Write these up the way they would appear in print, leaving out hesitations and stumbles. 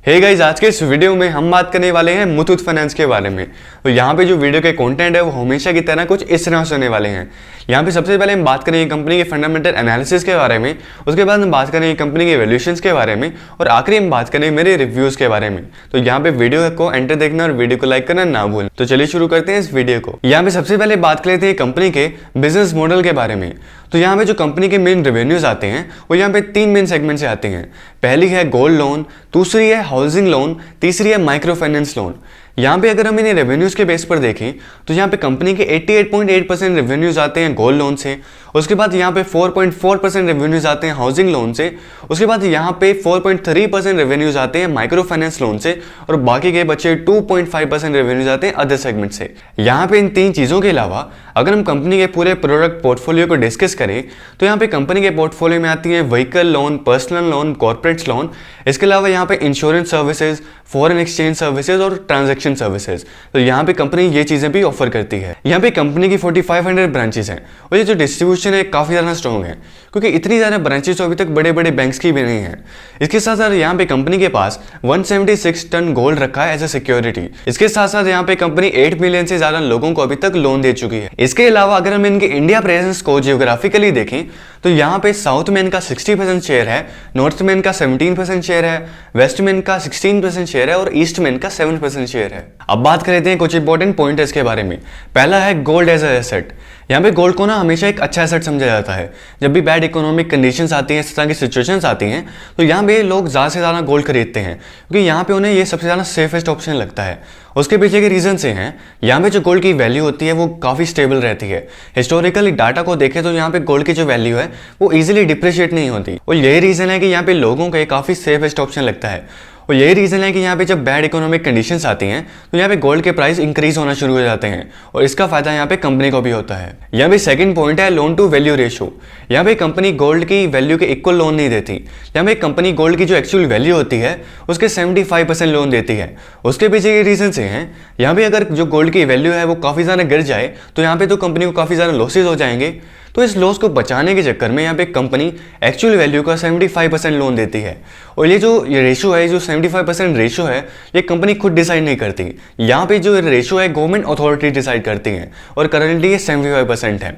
Hey guys, आज के इस वीडियो में हम बात करने वाले हैं मुथूट फाइनेंस के बारे में। तो यहाँ पे जो वीडियो के कंटेंट है वो हमेशा की तरह कुछ इस तरह से होने वाले हैं। यहाँ पे सबसे पहले हम बात करेंगे कंपनी के फंडामेंटल एनालिसिस के बारे में, उसके बाद हम बात करेंगे कंपनी के वैल्यूएशंस के बारे में और आखिरी हम बात करेंगे मेरे रिव्यूज के बारे में। तो यहाँ पे वीडियो को एंटर देखना और वीडियो को लाइक करना ना भूलें। तो चलिए शुरू करते हैं इस वीडियो को। यहाँ पे सबसे पहले बात कर लेते हैं कंपनी के बिजनेस मॉडल के बारे में। तो यहाँ पे जो कंपनी के मेन रेवेन्यूज आते हैं वो यहाँ पे 3 मेन सेगमेंट से आते हैं। पहली है गोल्ड लोन, दूसरी है हाउसिंग लोन, तीसरी है माइक्रो फाइनेंस लोन। यहाँ पे अगर हम इन्हें रेवेन्यूज के बेस पर देखें तो यहाँ पे कंपनी के 88.8% रेवेन्यूज आते हैं गोल्ड लोन से, उसके बाद यहाँ पे 4.4% रेवेन्यूज आते हैं हाउसिंग लोन से, उसके बाद यहाँ पे 4.3% रेवेन्यूज आते हैं माइक्रो फाइनेंस लोन से और बाकी के बचे 2.5% रेवेन्यूज आते हैं अदर सेगमेंट से। यहाँ पे इन 3 चीज़ों के अलावा अगर हम कंपनी के पूरे प्रोडक्ट पोर्टफोलियो को डिस्कस करें तो यहाँ पे कंपनी के पोर्टफोलियो में आती है vehicle loan, personal loan, corporate loan, इसके अलावा यहाँ पे insurance services, foreign exchange services और ट्रांजैक्शन सर्विसेज। तो यहाँ पे कंपनी ये चीजें भी ऑफर करती है। यहाँ पे कंपनी की 4500 ब्रांचेस हैं और ये जो डिस्ट्रीब्यूशन है काफी ज्यादा स्ट्रॉन्ग है क्योंकि इतनी ज्यादा ब्रांचेस अभी तक बड़े बड़े बैंक्स की भी नहीं है। इसके साथ साथ यहाँ पे कंपनी के पास 176 टन गोल्ड रखा है एज ए सिक्योरिटी। इसके साथ साथ यहाँ पे कंपनी 8 मिलियन से ज्यादा लोगों को अभी तक लोन दे चुकी है। इसके अलावा अगर हम इनके इंडिया प्रेजेंस को जियोग्राफिकली देखें तो यहाँ पे साउथ में इनका 60% शेयर है, नॉर्थ में इनका 17% शेयर है, वेस्ट में इनका 16% शेयर है और ईस्ट में इनका 7% शेयर है। अब बात करते हैं कुछ इंपॉर्टेंट पॉइंट्स के बारे में। पहला है गोल्ड एज ए एसेट। यहाँ पे गोल्ड को ना हमेशा एक अच्छा एसेट समझा जाता है। जब भी बैड इकोनॉमिक कंडीशंस आती हैं, इस तरह की सिचुएशंस आती हैं तो यहाँ पे लोग ज़्यादा से ज़्यादा गोल्ड खरीदते हैं क्योंकि यहाँ पे उन्हें ये सबसे ज़्यादा सेफेस्ट ऑप्शन लगता है। उसके पीछे के रीजन से हैं, यहाँ पे जो गोल्ड की वैल्यू होती है वो काफ़ी स्टेबल रहती है। हिस्टोरिकली डाटा को देखें तो यहाँ पे गोल्ड की जो वैल्यू है वो इजीली डिप्रिशिएट नहीं होती और यही रीज़न है कि यहाँ पे लोगों को काफ़ी सेफेस्ट ऑप्शन लगता है। और यही रीज़न है कि यहाँ पे जब बैड इकोनॉमिक कंडीशंस आती हैं तो यहाँ पे गोल्ड के प्राइस इंक्रीज होना शुरू हो जाते हैं और इसका फायदा यहाँ पे कंपनी को भी होता है। यहाँ पे सेकंड पॉइंट है लोन टू वैल्यू रेशियो। यहाँ पे कंपनी गोल्ड की वैल्यू के इक्वल लोन नहीं देती। यहाँ पे कंपनी गोल्ड की जो एक्चुअल वैल्यू होती है उसके 75% लोन देती है। उसके पीछे ये रीजन से हैं, यहाँ पे अगर जो गोल्ड की वैल्यू है वो काफ़ी ज़्यादा गिर जाए तो यहाँ पे तो कंपनी को काफ़ी ज़्यादा लॉसेज हो जाएंगे। तो इस लॉस को बचाने के चक्कर में यहाँ पे कंपनी एक्चुअल वैल्यू का 75% लोन देती है और ये रेशो है, जो 75% रेशो है, ये कंपनी खुद डिसाइड नहीं करती। यहाँ पे जो रेशो है गवर्नमेंट अथॉरिटी डिसाइड करती हैं और करंटली ये 75% है।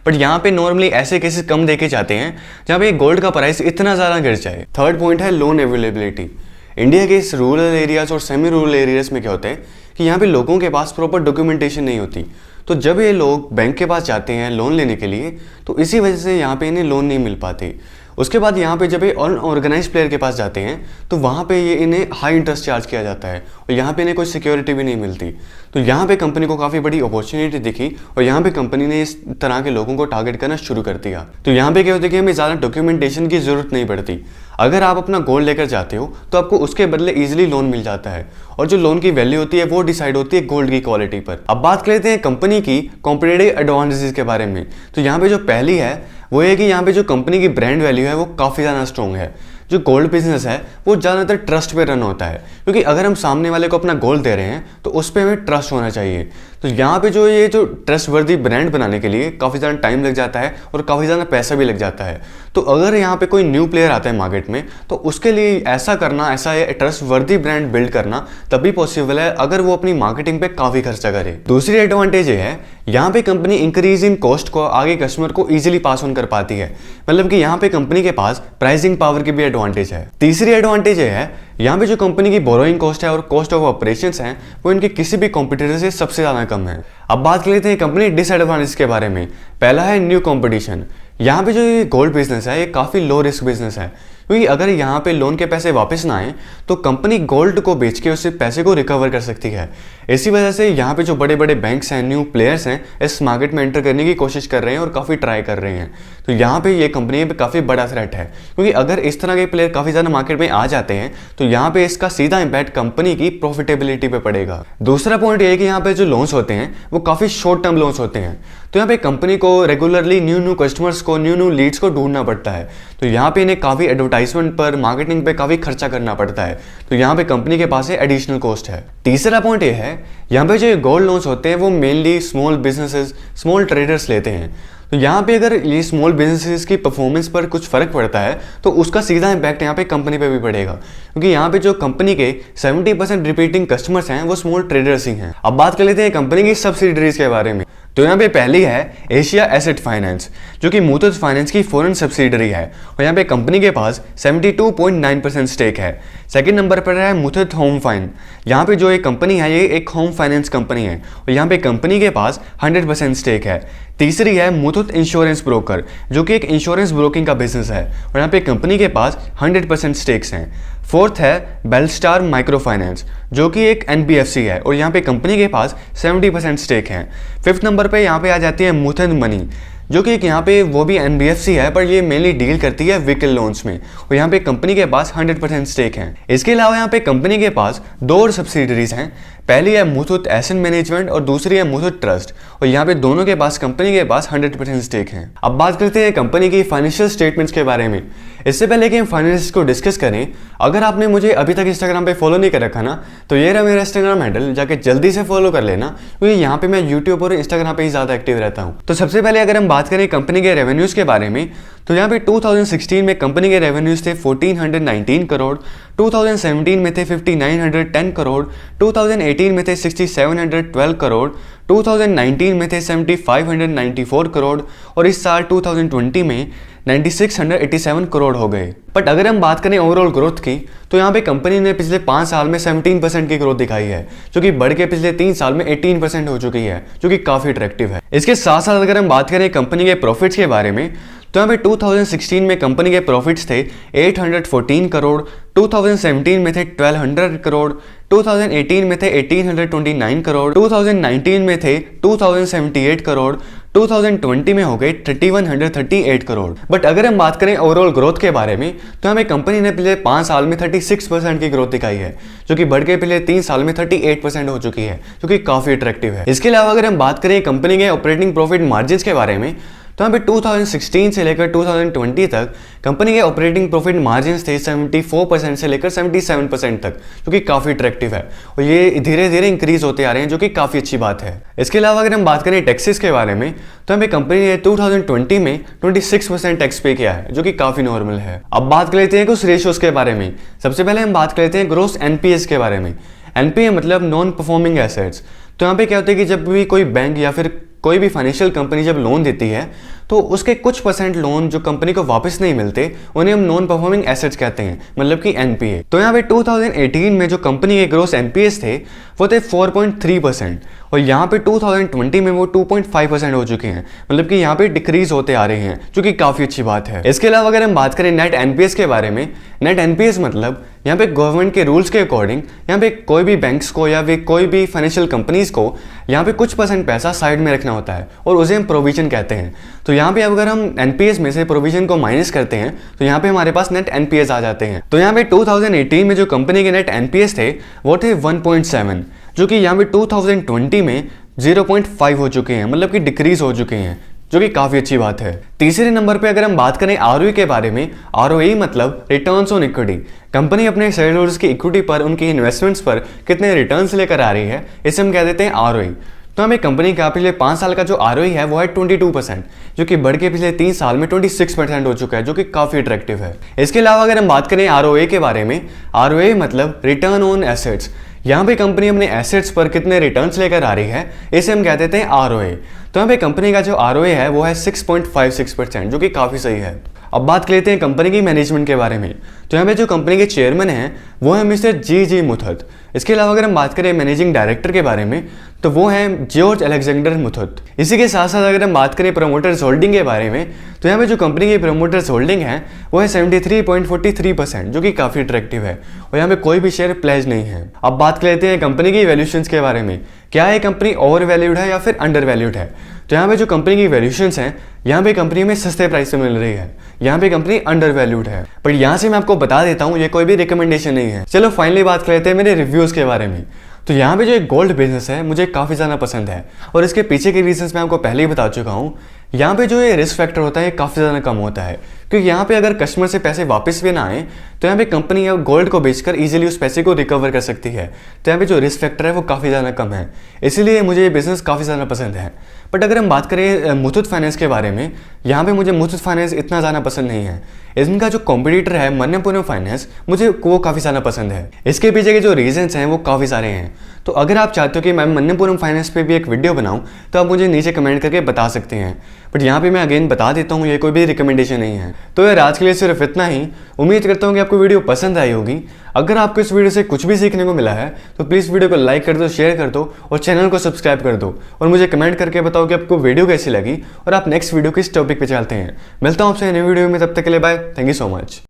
बट यहाँ पे नॉर्मली ऐसे केसेस कम देखे जाते हैं जहाँ पे गोल्ड का प्राइस इतना ज़्यादा गिर जाए। थर्ड पॉइंट है लोन अवेलेबिलिटी। इंडिया के इस रूरल एरियाज और सेमी रूरल एरियाज में क्या होता है कि यहाँ पे लोगों के पास प्रॉपर डॉक्यूमेंटेशन नहीं होती। तो जब ये लोग बैंक के पास जाते हैं लोन लेने के लिए तो इसी वजह से यहाँ पे इन्हें लोन नहीं मिल पाती। उसके बाद यहाँ पे जब ये अनऑर्गेनाइज प्लेयर के पास जाते हैं तो वहाँ पे ये इन्हें हाई इंटरेस्ट चार्ज किया जाता है और यहाँ पे इन्हें कोई सिक्योरिटी भी नहीं मिलती। तो यहाँ पे कंपनी को काफ़ी बड़ी अपॉर्चुनिटी दिखी और यहाँ पे कंपनी ने इस तरह के लोगों को टारगेट करना शुरू कर दिया। तो यहाँ पे क्या होता है कि हमें ज़्यादा डॉक्यूमेंटेशन की ज़रूरत नहीं पड़ती। अगर आप अपना गोल्ड लेकर जाते हो तो आपको उसके बदले ईजिली लोन मिल जाता है और जो लोन की वैल्यू होती है वो डिसाइड होती है गोल्ड की क्वालिटी पर। अब बात कर लेते हैं कंपनी की कॉम्पिटिटिव एडवांटेजेस के बारे में। तो यहाँ पे जो पहली है वो है कि यहाँ पे जो कंपनी की ब्रांड वैल्यू है वो काफ़ी ज़्यादा स्ट्रॉन्ग है। जो गोल्ड बिजनेस है वो ज़्यादातर ट्रस्ट पे रन होता है क्योंकि अगर हम सामने वाले को अपना गोल्ड दे रहे हैं तो उस पर हमें ट्रस्ट होना चाहिए। तो यहाँ पे ये जो ट्रस्ट वर्दी ब्रांड बनाने के लिए काफ़ी ज़्यादा टाइम लग जाता है और काफ़ी ज़्यादा पैसा भी लग जाता है। तो अगर यहाँ पे कोई न्यू प्लेयर आता है मार्केट में तो उसके लिए ऐसा ट्रस्ट वर्दी ब्रांड बिल्ड करना तभी पॉसिबल है अगर वो अपनी मार्केटिंग पे काफ़ी खर्चा करे। दूसरी एडवांटेज ये है, यहाँ पे कंपनी इंक्रीज इन कॉस्ट को आगे कस्टमर को इजीली पास ऑन कर पाती है। मतलब कि यहाँ पे कंपनी के पास प्राइसिंग पावर की भी एडवांटेज है। तीसरी एडवांटेज ये है, यहाँ पे जो कंपनी की बोरोइंग कॉस्ट है और कॉस्ट ऑफ ऑपरेशंस हैं वो इनके किसी भी कॉम्पिटिटर से सबसे ज़्यादा कम है। अब बात कर लेते हैं कंपनी डिसएडवांटेज के बारे में। पहला है न्यू कंपटीशन। यहाँ पे जो ये गोल्ड बिजनेस है ये काफ़ी लो रिस्क बिजनेस है क्योंकि अगर यहाँ पे लोन के पैसे वापस ना आए तो कंपनी गोल्ड को बेच के उससे पैसे को रिकवर कर सकती है। इसी वजह से यहाँ पे जो बड़े बड़े बैंक्स हैं, न्यू प्लेयर्स हैं, इस मार्केट में एंटर करने की कोशिश कर रहे हैं और काफ़ी ट्राई कर रहे हैं। तो यहाँ पे ये कंपनी पे काफ़ी बड़ा थ्रेट है क्योंकि अगर इस तरह के प्लेयर काफ़ी ज़्यादा मार्केट में आ जाते हैं तो यहाँ पे इसका सीधा इम्पैक्ट कंपनी की प्रॉफिटेबिलिटी पे पड़ेगा। दूसरा पॉइंट ये है कि यहाँ पे जो लोन्स होते हैं वो काफ़ी शॉर्ट टर्म लोन्स होते हैं। तो यहाँ पे कंपनी को रेगुलरली न्यू कस्टमर्स को, न्यू लीड्स को ढूंढना पड़ता है। तो यहाँ पे इन्हें काफ़ी एडवर्टाइजमेंट पर, मार्केटिंग पे काफ़ी खर्चा करना पड़ता है। तो यहाँ पे कंपनी के पास एडिशनल कॉस्ट है। तीसरा पॉइंट ये है, यहाँ पे जो गोल्ड लोन्स होते हैं वो mainly small businesses, small traders लेते हैं। तो यहाँ पे अगर ये स्मॉल बिजनेसेस की परफॉर्मेंस पर कुछ फर्क पड़ता है तो उसका सीधा इम्पैक्ट यहाँ पे कंपनी पे भी पड़ेगा, क्योंकि यहाँ पे जो कंपनी के 70% रिपीटिंग कस्टमर्स हैं वो स्मॉल ट्रेडर्स ही हैं। अब बात कर लेते हैं कंपनी की सब्सिडरीज के बारे में। तो यहाँ पे पहली है एशिया एसेट फाइनेंस, जो कि मुथूट फाइनेंस की फॉरेन सब्सिडरी है और यहाँ पे कंपनी के पास 72.9% स्टेक है। सेकंड नंबर पर है मुथूट होम फाइन। यहाँ पे जो एक कंपनी है ये एक होम फाइनेंस कंपनी है और यहाँ पे कंपनी के पास 100% स्टेक है। तीसरी है मुथूट इंश्योरेंस ब्रोकर, जो कि एक इंश्योरेंस ब्रोकिंग का बिजनेस है और यहाँ पे कंपनी के पास 100% स्टेक्स हैं। फोर्थ है बेलस्टार माइक्रो फाइनेंस, जो कि एक एनबीएफसी है और यहाँ पे कंपनी के पास 70% स्टेक है। फिफ्थ नंबर पे यहाँ पे आ जाती है मुथूट मनी, जो कि यहाँ पे वो भी एनबीएफसी है पर ये मेनली डील करती है व्हीकल लोन्स में और यहाँ पे कंपनी के पास 100% स्टेक है। इसके अलावा यहाँ पे कंपनी के पास दो और सब्सिडरीज हैं। पहली है मुथूट एसेट मैनेजमेंट और दूसरी है मुथूट ट्रस्ट और यहाँ पे दोनों के पास कंपनी के पास 100% स्टेक है। अब बात करते हैं कंपनी की फाइनेंशियल स्टेटमेंट्स के बारे में। इससे पहले कि हम फाइनेंस को डिस्कस करें, अगर आपने मुझे अभी तक इंस्टाग्राम पे फॉलो नहीं कर रखा ना, तो ये रहा मेरा इंस्टाग्राम हैंडल, जाके जल्दी से फॉलो कर लेना, क्योंकि यहाँ पे मैं यूट्यूब और इंस्टाग्राम पे ही ज़्यादा एक्टिव रहता हूँ। तो सबसे पहले अगर हम बात करें कंपनी के रेवेन्यूज़ के बारे में, तो यहाँ पे 2016 में कंपनी के रेवेन्यूज थे 1419 करोड़, 2017 में थे 5910 करोड़, 2018 में थे 6712 करोड़, 2019 में थे 7594 करोड़ और इस साल 2020 में 9687 करोड़ हो गए। बट अगर हम बात करें ओवरऑल ग्रोथ की, तो यहाँ पे कंपनी ने पिछले 5 साल में 17% की ग्रोथ दिखाई है, जो कि बढ़ के पिछले 3 साल में 18% हो चुकी है, जो कि काफ़ी अट्रैक्टिव है। इसके साथ साथ अगर हम बात करें कंपनी के प्रॉफिट्स के बारे में, तो यहाँ पे 2016 में कंपनी के प्रॉफिट्स थे 814 करोड़, 2017 में थे 1200 करोड़, 2018 में थे 1829 करोड़, 2019 में थे 2078 करोड़, 2020 में हो गए 3138 करोड़। बट अगर हम बात करें ओवरऑल ग्रोथ के बारे में, तो हमें कंपनी ने पिछले 5 साल में 36% की ग्रोथ दिखाई है, जो कि बढ़ के पिछले 3 साल में 38% हो चुकी है, जो कि काफ़ी अट्रैक्टिव है। इसके अलावा अगर हम बात करें कंपनी के ऑपरेटिंग प्रॉफिट मार्जिन के बारे में, तो यहाँ पे 2016 से लेकर 2020 तक कंपनी के ऑपरेटिंग प्रॉफिट मार्जिन थे 74% से लेकर 77% तक, जो कि काफ़ी अट्रैक्टिव है और ये धीरे धीरे इंक्रीज होते आ रहे हैं, जो कि काफ़ी अच्छी बात है। इसके अलावा अगर हम बात करें टैक्सेस के बारे में, तो हमें कंपनी ने 2020 में 26% टैक्स पे किया है, जो कि काफ़ी नॉर्मल है। अब बात कर लेते हैं कुछ रेशियोज के बारे में। सबसे पहले हम बात कर लेते हैं ग्रॉस एनपीएस के बारे में। एनपीए मतलब नॉन परफॉर्मिंग एसेट्स। तो यहाँ पे क्या होता है कि जब भी कोई बैंक या फिर कोई भी फाइनेंशियल कंपनी जब लोन देती है, तो उसके कुछ % लोन जो कंपनी को वापस नहीं मिलते, उन्हें हम नॉन परफॉर्मिंग एसेट्स कहते हैं, मतलब कि एनपीए। तो यहाँ पे 2018 में जो कंपनी के ग्रोस एनपीएस थे वो थे 4.3% और यहाँ पे 2020 में वो 2.5% हो चुके हैं, मतलब कि यहाँ पे डिक्रीज होते आ रहे हैं, जो कि काफ़ी अच्छी बात है। इसके अलावा अगर हम बात करें नेट एनपीएस के बारे में, नेट एनपीएस मतलब यहाँ पे गवर्नमेंट के रूल्स के अकॉर्डिंग यहाँ पे कोई भी बैंक्स को या फिर कोई भी फाइनेंशियल कंपनीज को यहाँ पे कुछ % पैसा साइड में रखना होता है और उसे हम प्रोविजन कहते हैं। तो यहाँ पे अगर हम एनपीएस में से प्रोविजन को माइनस करते हैं तो यहाँ पे हमारे पास नेट एनपीएस आ जाते हैं। तो यहाँ पे 2018 में जो कंपनी के नेट एनपीएस थे वो थे 1.7, जो कि यहाँ पे 2020 में 0.5 हो चुके हैं, मतलब कि डिक्रीज हो चुके हैं, जो कि काफ़ी अच्छी बात है। तीसरे नंबर पे अगर हम बात करें आरओई के बारे में, आरओई मतलब रिटर्न्स ऑन इक्विटी। कंपनी अपने शेयर होल्डर्स की इक्विटी पर, उनकी इन्वेस्टमेंट्स पर कितने रिटर्न्स लेकर आ रही है, इसे हम कह देते हैं आरओई। तो हमें कंपनी का पिछले 5 साल का जो आरओई है वो है 22%, जो कि बढ़ के पिछले 3 साल में 26% हो चुका है, जो कि काफ़ी अट्रैक्टिव है। इसके अलावा अगर हम बात करें आरओए के बारे में, आरओए मतलब रिटर्न ऑन एसेट्स। यहाँ पे कंपनी अपने एसेट्स पर कितने रिटर्न्स लेकर आ रही है, इसे हम कह देते हैं आरओए। तो यहाँ पे कंपनी का जो आरओए है वो है 6.56%, जो कि काफ़ी सही है। अब बात कर लेते हैं कंपनी की मैनेजमेंट के बारे में। तो यहाँ पे जो कंपनी के चेयरमैन हैं वो है मिस्टर जी मुथूट। इसके अलावा अगर हम बात करें मैनेजिंग डायरेक्टर के बारे में, तो वो हैं जॉर्ज अलेक्जेंडर मुथूट। इसी के साथ साथ अगर हम बात करें प्रमोटर्स होल्डिंग के बारे में, तो यहाँ पे जो कंपनी की प्रमोटर्स होल्डिंग है वो है 73.43%, जो कि काफ़ी अट्रैक्टिव है और यहाँ पे कोई भी शेयर प्लेज नहीं है। अब बात कर लेते हैं कंपनी की वैल्यूएशंस के बारे में। क्या है कंपनी ओवर वैल्यूड है या फिर अंडर वैल्यूड है? तो यहाँ पे जो कंपनी की वैल्यूएशंस हैं, यहाँ पे कंपनी में सस्ते प्राइस से मिल रही है, यहाँ पे कंपनी अंडर वैल्यूड है। पर यहाँ से मैं आपको बता देता हूँ ये कोई भी रिकमेंडेशन नहीं है। चलो फाइनली बात कर लेते हैं मेरे रिव्यूज़ के बारे में। तो यहाँ पे जो एक गोल्ड बिजनेस है मुझे काफ़ी ज़्यादा पसंद है और इसके पीछे के रीजंस मैं आपको पहले ही बता चुका हूँ। यहाँ पे जो ये रिस्क फैक्टर होता है ये काफ़ी ज़्यादा कम होता है, क्योंकि यहाँ पे अगर कस्टमर से पैसे वापस भी ना आए तो यहाँ पे कंपनी गोल्ड को बेचकर इजीली उस पैसे को रिकवर कर सकती है। तो यहाँ पे जो रिस्क फैक्टर है वो काफ़ी ज़्यादा कम है, इसीलिए मुझे ये बिज़नेस काफ़ी ज़्यादा पसंद है। बट अगर हम बात करें मुथूट फाइनेंस के बारे में, यहाँ पे मुझे मुथूट फाइनेंस इतना ज़्यादा पसंद नहीं है। इनका जो कॉम्पिटिटर है मन्नप्पुरम फाइनेंस, मुझे वो काफ़ी ज़्यादा पसंद है। इसके पीछे के जो रीजंस हैं वो काफ़ी सारे हैं। तो अगर आप चाहते हो कि मैं मन्नप्पुरम फाइनेंस पे भी एक वीडियो बनाऊं तो आप मुझे नीचे कमेंट करके बता सकते हैं। बट यहाँ पे मैं अगेन बता देता हूँ, ये कोई भी रिकमेंडेशन नहीं है। तो यार आज के लिए सिर्फ इतना ही। उम्मीद करता हूँ कि आपको वीडियो पसंद आई होगी। अगर आपको इस वीडियो से कुछ भी सीखने को मिला है तो प्लीज़ वीडियो को लाइक कर दो, शेयर कर दो और चैनल को सब्सक्राइब कर दो। और मुझे कमेंट करके बताओ कि आपको वीडियो कैसी लगी और आप नेक्स्ट वीडियो किस टॉपिक पे चलते हैं। मिलता हूँ आपसे नई वीडियो में, तब तक के लिए bye. Thank you so much.